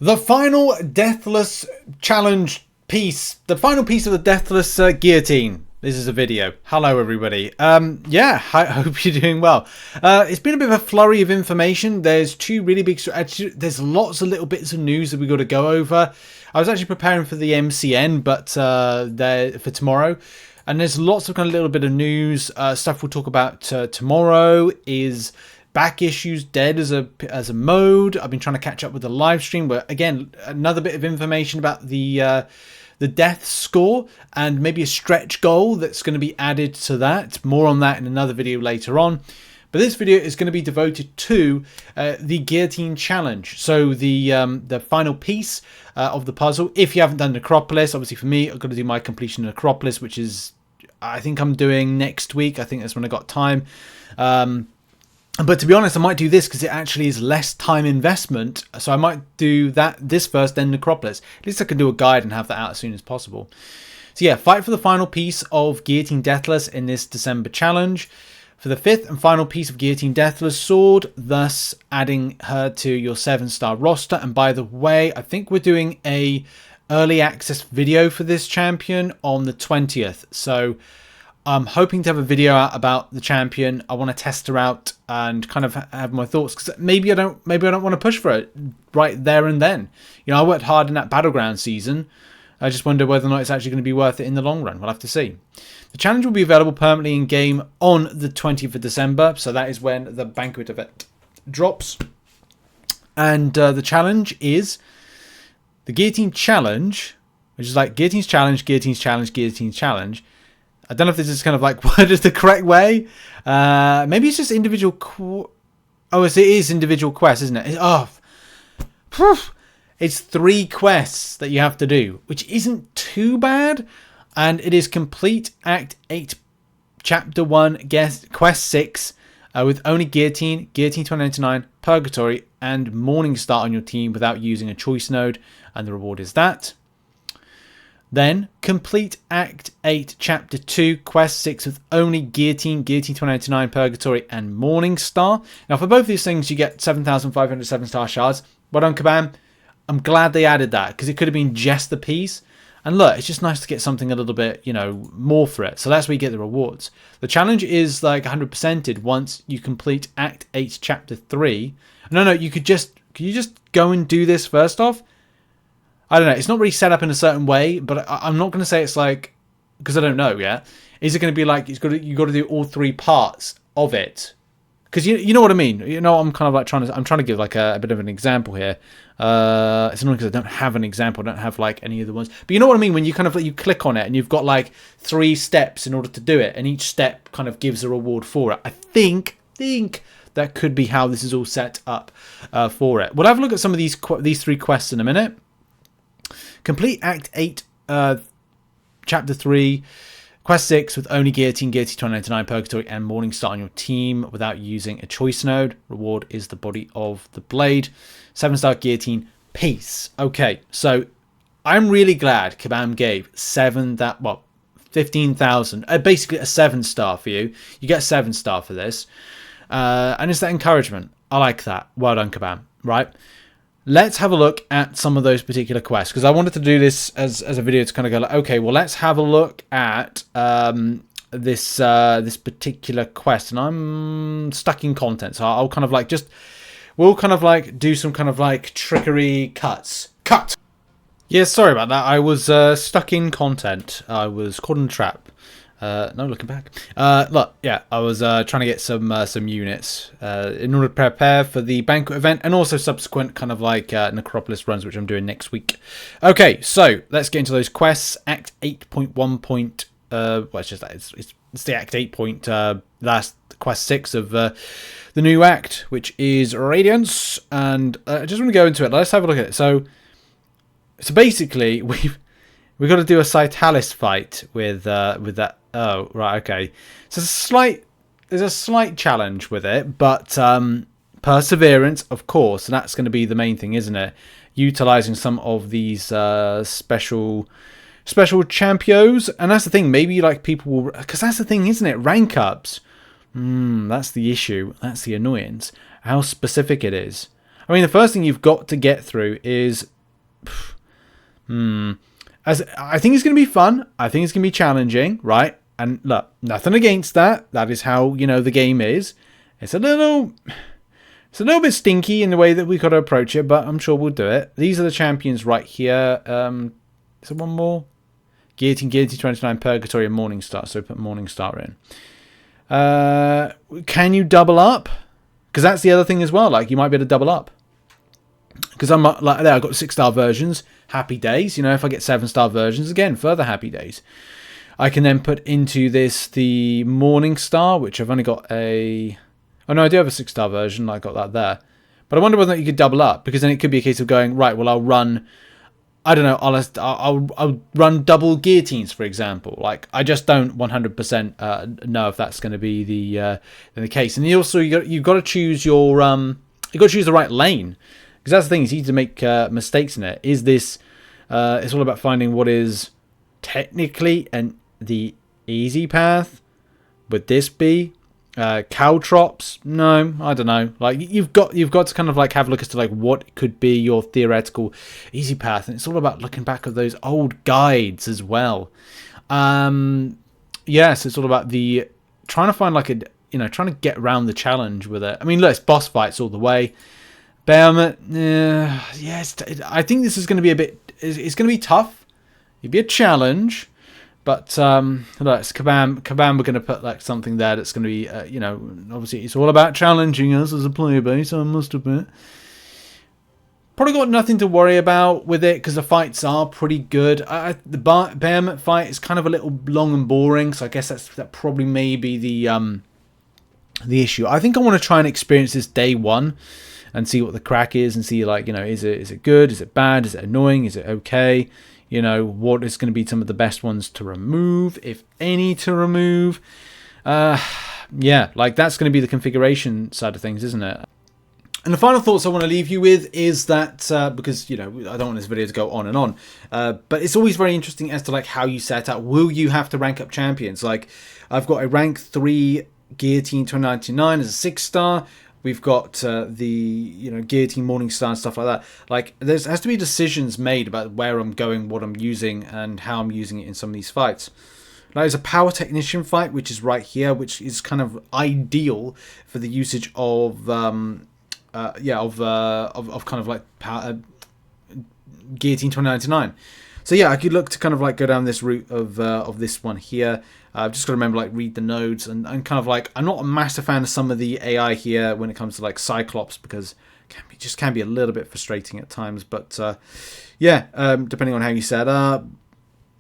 The final Deathless challenge piece. The final piece of the Deathless Guillotine. This is a video. Hello, everybody. Yeah, I hope you're doing well. It's been a bit of a flurry of information. There's two really big... Actually, there's lots of little bits of news that we got to go over. I was actually preparing for the MCN, but for tomorrow. And there's lots of kind of little bit of news. Stuff we'll talk about tomorrow is... back issues dead as a mode. I've been trying to catch up with the live stream, but again, another bit of information about the death score and maybe a stretch goal that's going to be added to that. More on that in another video later on. But this video is going to be devoted to the Guillotine Challenge. So the final piece of the puzzle. If you haven't done Necropolis, obviously for me, I've got to do my completion of Necropolis, which is, I think I'm doing next week. I think that's when I got time. But to be honest, I might do this because it actually is less time investment. So I might do this first, then Necropolis. At least I can do a guide and have that out as soon as possible. So yeah, fight for the final piece of Guillotine Deathless in this December challenge. For the fifth and final piece of Guillotine Deathless sword, thus adding her to your 7-star roster. And by the way, I think we're doing a early access video for this champion on the 20th. So I'm hoping to have a video out about the champion. I want to test her out and kind of have my thoughts, because maybe I don't want to push for it right there and then. You know, I worked hard in that Battlegrounds season. I just wonder whether or not it's actually going to be worth it in the long run. We'll have to see. The challenge will be available permanently in game on the 20th of December. So that is when the Banquet Event drops. And the challenge is the Guillotine Challenge, which is like Guillotine's Challenge, Guillotine's Challenge, Guillotine's Challenge. I don't know if this is kind of like what is the correct way. Maybe it's just individual. It is individual quests, isn't it? It's 3 quests that you have to do, which isn't too bad. And it is complete Act 8, Chapter 1, Quest 6, with only Guillotine, Guillotine 2099, Purgatory, and Morningstar on your team without using a choice node. And the reward is that. Then, complete Act 8, Chapter 2, Quest 6 with only Guillotine, Guillotine 2099, Purgatory, and Morningstar. Now, for both these things, you get 7,500 7-star shards. Well done, Kabam. I'm glad they added that, because it could have been just the piece. And look, it's just nice to get something a little bit, you know, more for it. So that's where you get the rewards. The challenge is like 100%ed once you complete Act 8, Chapter 3. No, you could you just go and do this first off? I don't know. It's not really set up in a certain way, but I'm not going to say it's like, because I don't know yet. Is it going to be like you got to do all 3 parts of it? Because you know what I mean. You know, I'm kind of like trying to give like a bit of an example here. It's not because I don't have an example. I don't have like any of the ones. But you know what I mean when you kind of you click on it and you've got like 3 steps in order to do it, and each step kind of gives a reward for it. I think that could be how this is all set up for it. We'll have a look at some of these 3 quests in a minute. Complete Act 8, Chapter 3, Quest 6 with only Guillotine, Guillotine 2099, Purgatory, and Morningstar on your team without using a choice node. Reward is the body of the blade. 7-star Guillotine piece. Okay, so I'm really glad Kabam gave 15,000. Basically a 7-star for you. You get a 7-star for this. And it's that encouragement. I like that. Well done, Kabam. Right? Let's have a look at some of those particular quests, because I wanted to do this as a video to kind of go like, okay, well, let's have a look at this particular quest, and I'm stuck in content, so I'll kind of like we'll kind of like do some kind of like trickery cuts. Cut. Yeah, sorry about that. I was stuck in content. I was caught in a trap. No, looking back. Look, yeah, I was trying to get some units in order to prepare for the Banquet Event and also subsequent kind of like Necropolis runs, which I'm doing next week. Okay, so let's get into those quests. Act 8.1. Well, it's just that it's the Act 8 point last Quest 6 of the new Act, which is Radiance, and I just want to go into it. Let's have a look at it. So basically we've got to do a Citalis fight with that. Oh, right, okay. So there's a slight challenge with it, but perseverance, of course, and that's going to be the main thing, isn't it? Utilizing some of these special champions, and that's the thing. Maybe like people will, because that's the thing, isn't it? Rank ups. That's the issue. That's the annoyance. How specific it is. I mean, the first thing you've got to get through is... As I think it's going to be fun. I think it's going to be challenging, right? And look, nothing against that. That is how, you know, the game is. It's a little bit stinky in the way that we've got to approach it, but I'm sure we'll do it. These are the champions right here. Is there one more? Guillotine, 29, Purgatory, and Morningstar. So put Morningstar in. Can you double up? Because that's the other thing as well. Like, you might be able to double up. Because I'm like there, I've got 6-star versions. Happy days. You know, if I get 7-star versions, again, further happy days. I can then put into this the Morningstar, which I've only got a... Oh no, I do have a 6-star version. I got that there. But I wonder whether you could double up, because then it could be a case of going, right, well, I'll run... I don't know, I'll run double guillotines, for example. Like, I just don't 100% know if that's going to be the case. And also, you've got to choose your... you've got to choose the right lane. Because that's the thing, it's easy to make mistakes in it. Is this... it's all about finding what is technically the easy path. Would this be caltrops? No, I don't know. Like, you've got to kind of like have a look as to like what could be your theoretical easy path, and it's all about looking back at those old guides as well. Yes, it's all about the trying to find like a, you know, trying to get around the challenge with it. I mean, look, it's boss fights all the way. Behemoth, yes, I think this is going to be a bit. It's going to be tough. It'd be a challenge. But look, it's Kabam. We're going to put like something there that's going to be, you know, obviously it's all about challenging us as a player base, I must admit. Probably got nothing to worry about with it because the fights are pretty good. The Behemoth fight is kind of a little long and boring, so I guess that probably may be the issue. I think I want to try and experience this day one and see what the crack is and see, like, you know, is it good? Is it bad? Is it annoying? Is it okay? You know, what is going to be some of the best ones to remove, if any to remove. Yeah, like that's going to be the configuration side of things, isn't it? And the final thoughts I want to leave you with is that, because, you know, I don't want this video to go on and on, but it's always very interesting as to like how you set out. Will you have to rank up champions? Like, I've got a rank 3 Guillotine 2099 as a 6-star. We've got the, you know, Guillotine, Morningstar and stuff like that. Like, there has to be decisions made about where I'm going, what I'm using, and how I'm using it in some of these fights. Now, there's a Power Technician fight, which is right here, which is kind of ideal for the usage of, kind of like Guillotine 2099. So yeah, I could look to kind of like go down this route of this one here. I've just got to remember, like, read the nodes and kind of like, I'm not a massive fan of some of the AI here when it comes to like Cyclops, because it can be a little bit frustrating at times. But yeah, depending on how you set up.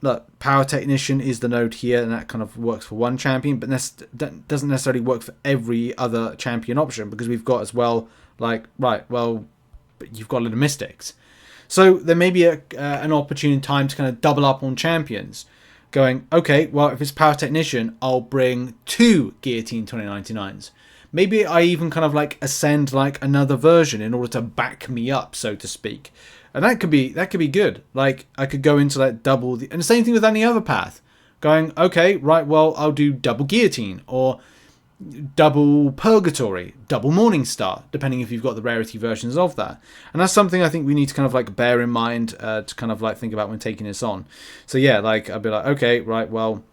Look, Power Technician is the node here, and that kind of works for one champion, but that doesn't necessarily work for every other champion option, because we've got as well, like, right, well, but you've got Little Mystics. So there may be an opportune time to kind of double up on champions. Going, okay, well, if it's Power Technician, I'll bring 2 Guillotine 2099s. Maybe I even kind of like ascend like another version in order to back me up, so to speak. And that could be good. Like, I could go into like double and the same thing with any other path. Going, okay, right, well, I'll do double Guillotine or double Purgatory, double Morningstar, depending if you've got the rarity versions of that. And that's something I think we need to kind of like bear in mind to kind of like think about when taking this on. So yeah, like I'll be like, okay, right, well,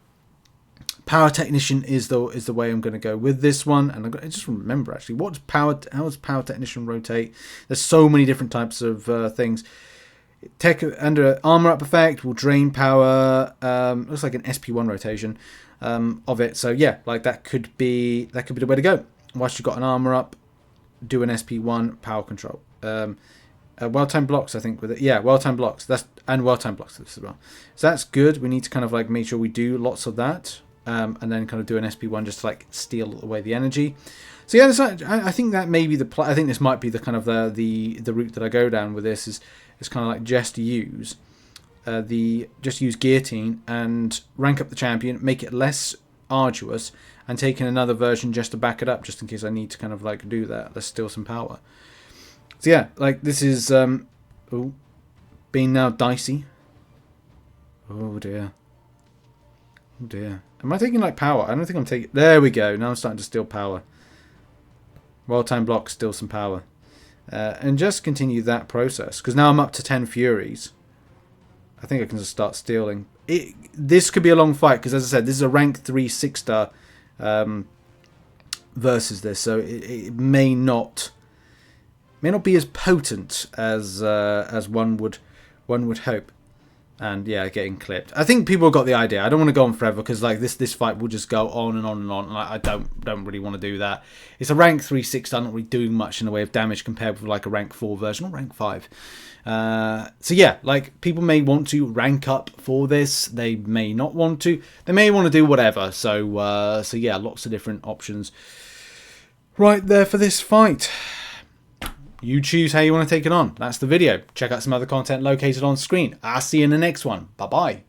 Power Technician is the way I'm going to go with this one. And I just remember actually, how does Power Technician rotate? There's so many different types of things. Tech under armor up effect will drain power. Looks like an SP1 rotation of it. So yeah, like that could be the way to go. Whilst you've got an armor up, do an SP1 power control. Well-timed blocks, I think, with it. Yeah, well-timed blocks. And well-timed blocks as well. So that's good. We need to kind of like make sure we do lots of that. And then kind of do an SP1 just to like steal away the energy. So yeah, I think that may be I think this might be the kind of the route that I go down with this is kind of like just use Guillotine and rank up the champion, make it less arduous, and take in another version just to back it up, just in case I need to kind of like do that. Let's steal some power. So yeah, like this is being now dicey. Oh dear. Oh dear. Am I taking like power? I don't think I'm taking... There we go. Now I'm starting to steal power. Well-timed block, steal some power. and just continue that process. Because now I'm up to 10 Furies. I think I can just start stealing. This could be a long fight, because as I said, this is a rank 3 6-star versus this, so it may not be as potent as one would hope. And yeah, getting clipped. I think people got the idea. I don't want to go on forever, because like this fight will just go on and on and on, and I don't really want to do that. It's a rank 3 6-star, not really doing much in the way of damage compared with like a rank 4 version or rank 5. So yeah, like people may want to rank up for this. They may not want to. They may want to do whatever. So yeah, lots of different options right there for this fight. You choose how you want to take it on. That's the video. Check out some other content located on screen. I'll see you in the next one. Bye-bye.